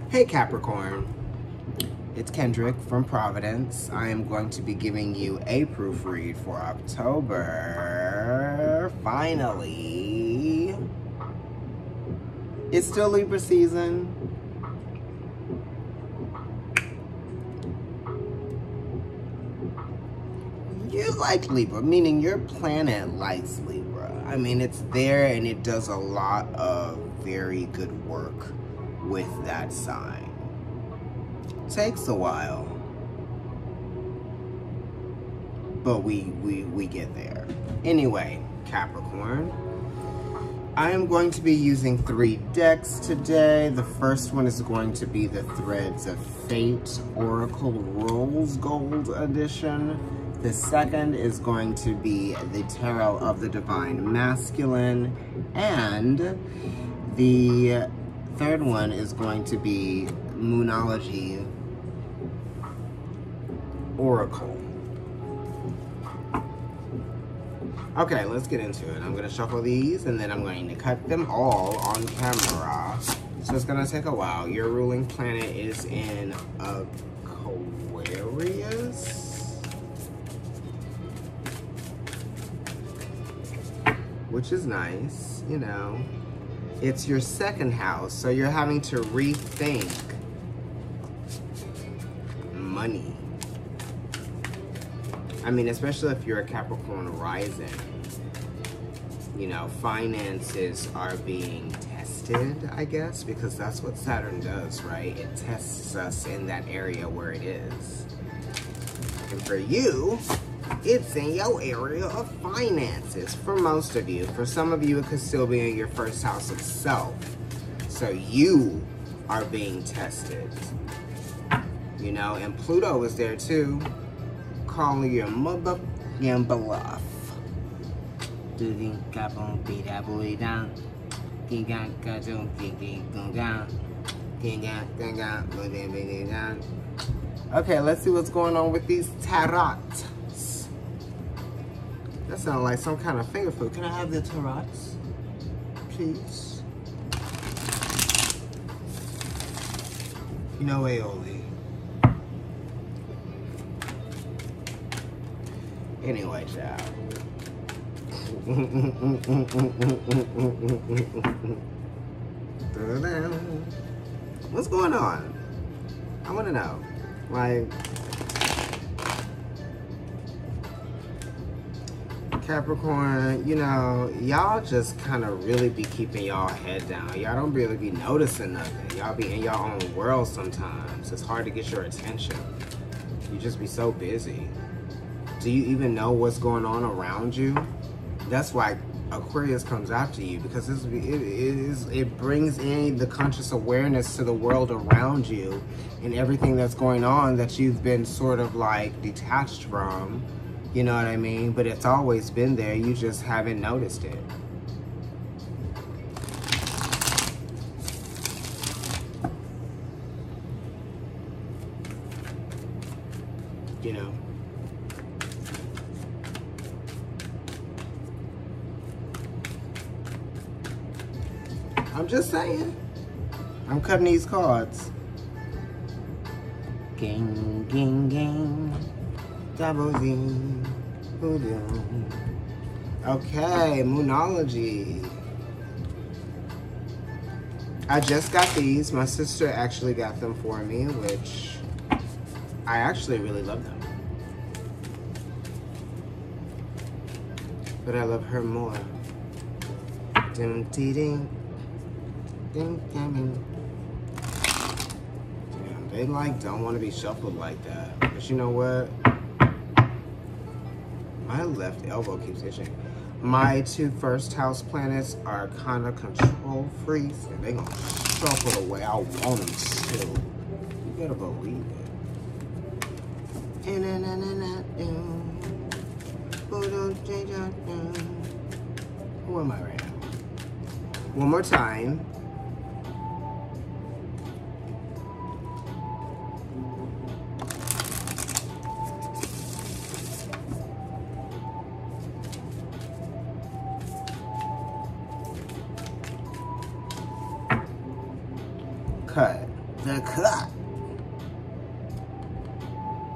Hey Capricorn, it's Kendrick from Providence. I am going to be giving you a proofread for October. Finally. It's still Libra season. You like Libra, meaning your planet likes Libra. I mean, it's there and it does a lot of very good work with that sign. Takes a while, but we get there. Anyway, Capricorn, I am going to be using 3 decks today. The first one is going to be the Threads of Fate Oracle Rose Gold Edition. The second is going to be the Tarot of the Divine Masculine. And the third one is going to be Moonology Oracle. Okay, let's get into it. I'm going to shuffle these and then I'm going to cut them all on camera. So it's going to take a while. Your ruling planet is in Aquarius, which is nice, you know. It's your second house, so you're having to rethink money. I mean, especially if you're a Capricorn rising, you know, finances are being tested, I guess, because that's what Saturn does, right? It tests us in that area where it is. And for you, it's in your area of finances for most of you. For some of you, it could still be in your first house of self. So you are being tested, you know, and Pluto is there too, calling your mother and bluff. Okay, let's see what's going on with these tarots. That sounds like some kind of finger food. Can I have the tarots, please? You know, aioli. Anyway, child. What's going on? I want to know. Like, Capricorn, you know, y'all just kind of really be keeping y'all head down. Y'all don't really be noticing nothing. Y'all be in your own world sometimes. It's hard to get your attention. You just be so busy. Do you even know what's going on around you? That's why Aquarius comes after you, because it brings in the conscious awareness to the world around you and everything that's going on that you've been sort of like detached from. You know what I mean? But it's always been there. You just haven't noticed it. You know? I'm just saying. I'm cutting these cards. Gang, gang, gang. Double Z. Okay, Moonology. I just got these. My sister actually got them for me, which I actually really love them. But I love her more. Ding, ding, ding. Ding, ding. Damn, they like don't want to be shuffled like that. But you know what? My left elbow keeps itching. My 2 first house planets are kind of control freaks, and they gonna shuffle the way I want them to. You better believe it. Who am I right now? One more time. cut. the cut.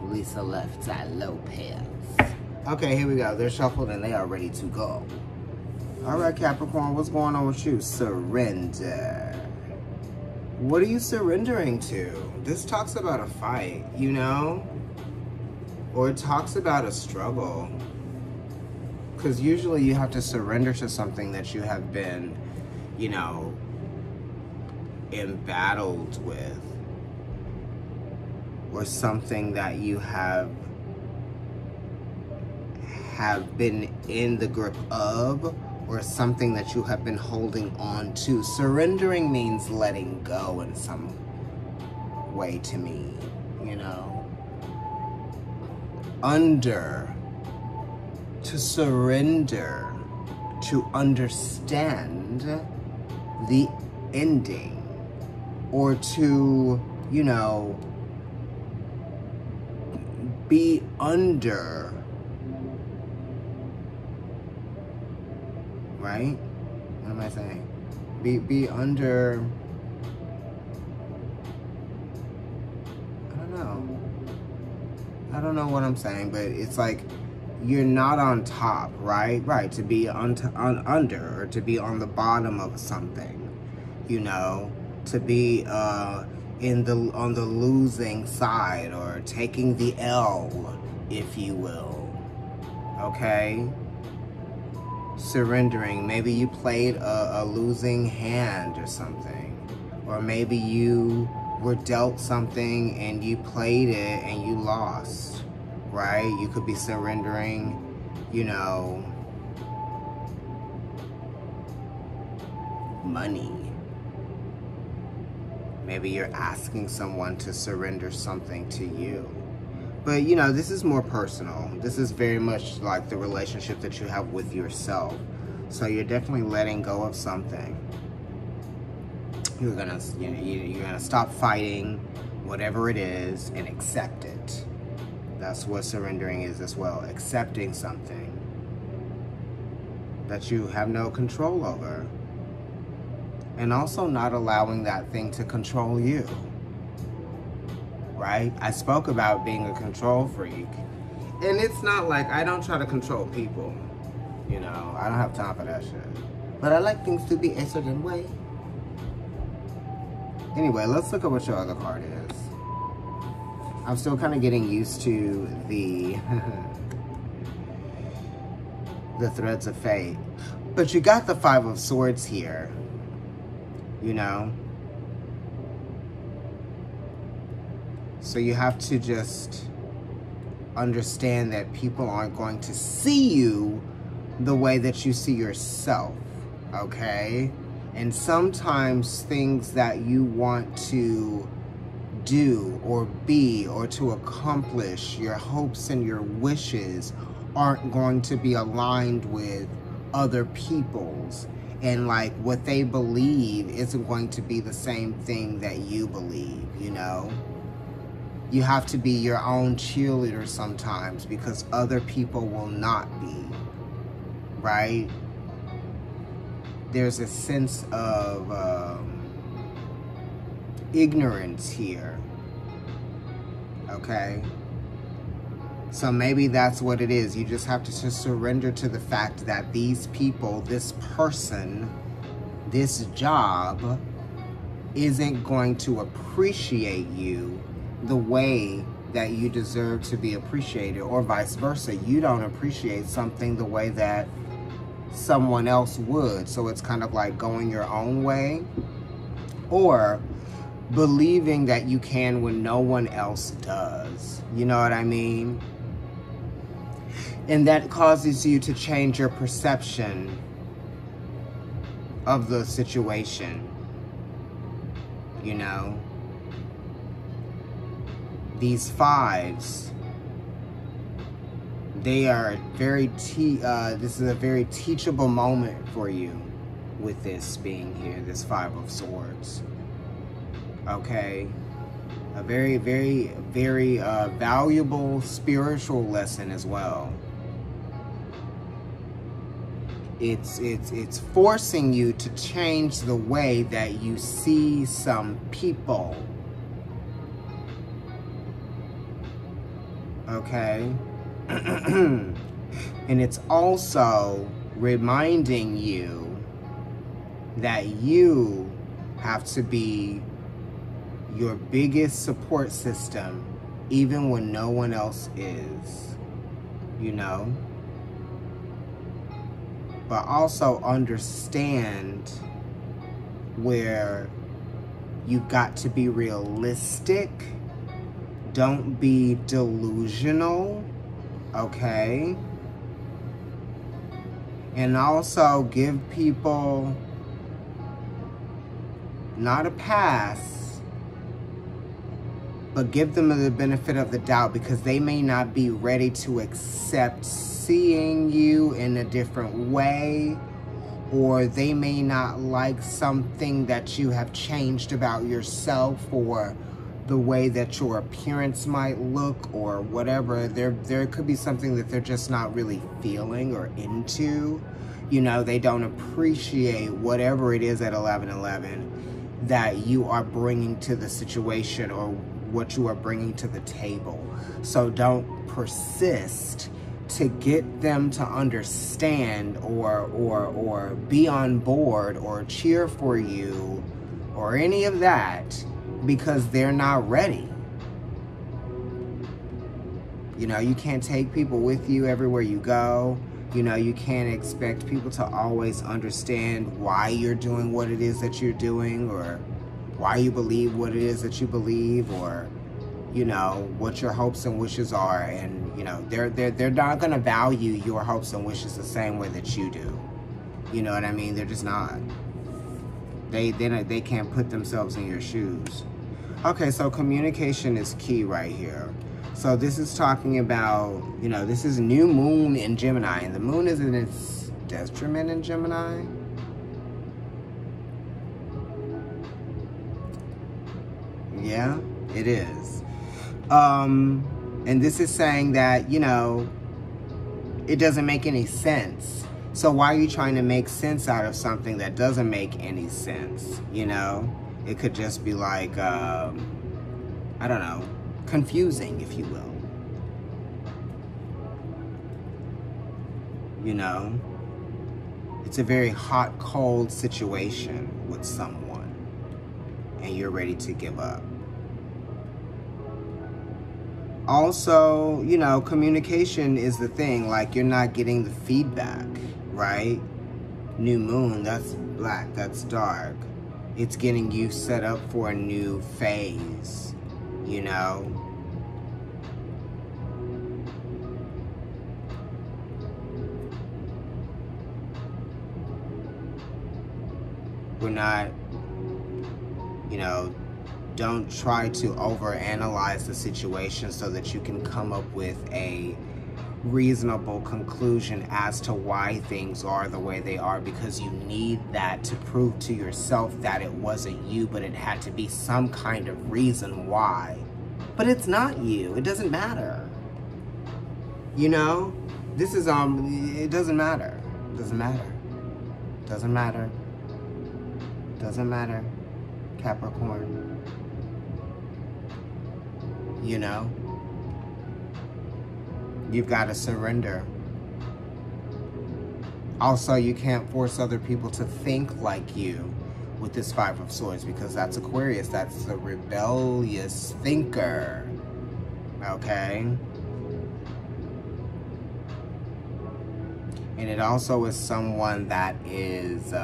Lisa left at Lopez. Okay, here we go. They're shuffled and they are ready to go. All right, Capricorn, what's going on with you? Surrender. What are you surrendering to? This talks about a fight, you know? Or it talks about a struggle. Because usually you have to surrender to something that you have been, you know, embattled with. Or something that you have been in the grip of, or something that you have been holding on to. Surrendering means letting go in some way to me, you know. To surrender, to understand the ending, or to, you know, be under, right? What am I saying? Be under, I don't know what I'm saying, but it's like you're not on top, right? Right, to be under, or to be on the bottom of something, you know, to be on the losing side, or taking the L, if you will. Okay? Surrendering. Maybe you played a losing hand or something. Or maybe you were dealt something and you played it and you lost. Right? You could be surrendering, you know, money. Maybe you're asking someone to surrender something to you. But, you know, this is more personal. This is very much like the relationship that you have with yourself. So you're definitely letting go of something. You're gonna, you know, you're gonna stop fighting whatever it is and accept it. That's what surrendering is as well. Accepting something that you have no control over. And also not allowing that thing to control you. Right? I spoke about being a control freak. And it's not like I don't try to control people. You know, I don't have time for that shit. But I like things to be a certain way. Anyway, let's look at what your other card is. I'm still kind of getting used to the the threads of fate. But you got the Five of Swords here. You know? So you have to just understand that people aren't going to see you the way that you see yourself, okay? And sometimes things that you want to do or be or to accomplish, your hopes and your wishes aren't going to be aligned with other people's. And like what they believe isn't going to be the same thing that you believe, you know? You have to be your own cheerleader sometimes because other people will not be, right? There's a sense of ignorance here, okay? So maybe that's what it is. You just have to just surrender to the fact that these people, this person, this job isn't going to appreciate you the way that you deserve to be appreciated, or vice versa. You don't appreciate something the way that someone else would. So it's kind of like going your own way, or believing that you can when no one else does. You know what I mean? And that causes you to change your perception of the situation. You know? These fives, they are very, this is a very teachable moment for you with this being here, this Five of Swords. Okay? A very, very, very valuable spiritual lesson as well. It's forcing you to change the way that you see some people, okay? And it's also reminding you that you have to be your biggest support system, even when no one else is, you know? But also understand where you got to be realistic. Don't be delusional, okay? And also give people not a pass, but give them the benefit of the doubt, because they may not be ready to accept seeing you in a different way, or they may not like something that you have changed about yourself, or the way that your appearance might look, or whatever. There could be something that they're just not really feeling or into. You know, they don't appreciate whatever it is at 11:11 that you are bringing to the situation, or what you are bringing to the table. So don't persist to get them to understand, or be on board, or cheer for you, or any of that, because they're not ready. You know, you can't take people with you everywhere you go. You know, you can't expect people to always understand why you're doing what it is that you're doing, or why you believe what it is that you believe, or, you know, what your hopes and wishes are. And, you know, they're not going to value your hopes and wishes the same way that you do. You know what I mean? They're just not. They can't put themselves in your shoes. Okay, so communication is key right here. So this is talking about, you know, this is new moon in Gemini, and the moon is in its detriment in Gemini. Yeah, it is. And this is saying that, you know, it doesn't make any sense. So why are you trying to make sense out of something that doesn't make any sense? You know, it could just be like, I don't know, confusing, if you will. You know, it's a very hot, cold situation with someone, and you're ready to give up. Also, you know, communication is the thing. Like, you're not getting the feedback, right? New moon, that's black, that's dark. It's getting you set up for a new phase, you know? We're not, you know, don't try to overanalyze the situation so that you can come up with a reasonable conclusion as to why things are the way they are, because you need that to prove to yourself that it wasn't you, but it had to be some kind of reason why. But it's not you. It doesn't matter. You know? This is, it doesn't matter. It doesn't matter. Doesn't matter. Doesn't matter, Capricorn. You know? You've got to surrender. Also, you can't force other people to think like you with this Five of Swords, because that's Aquarius. That's the rebellious thinker. Okay? And it also is someone that is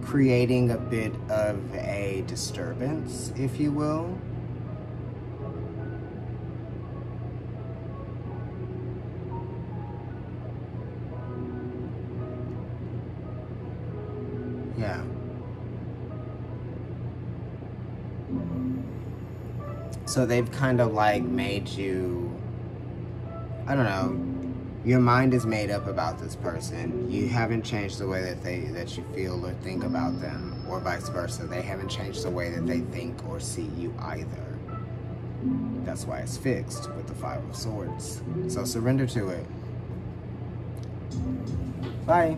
creating a bit of a disturbance, if you will. Yeah. So they've kind of like made you, I don't know, your mind is made up about this person. You haven't changed the way that you feel or think about them, or vice versa. They haven't changed the way that they think or see you either. That's why it's fixed with the Five of Swords. So surrender to it. Bye.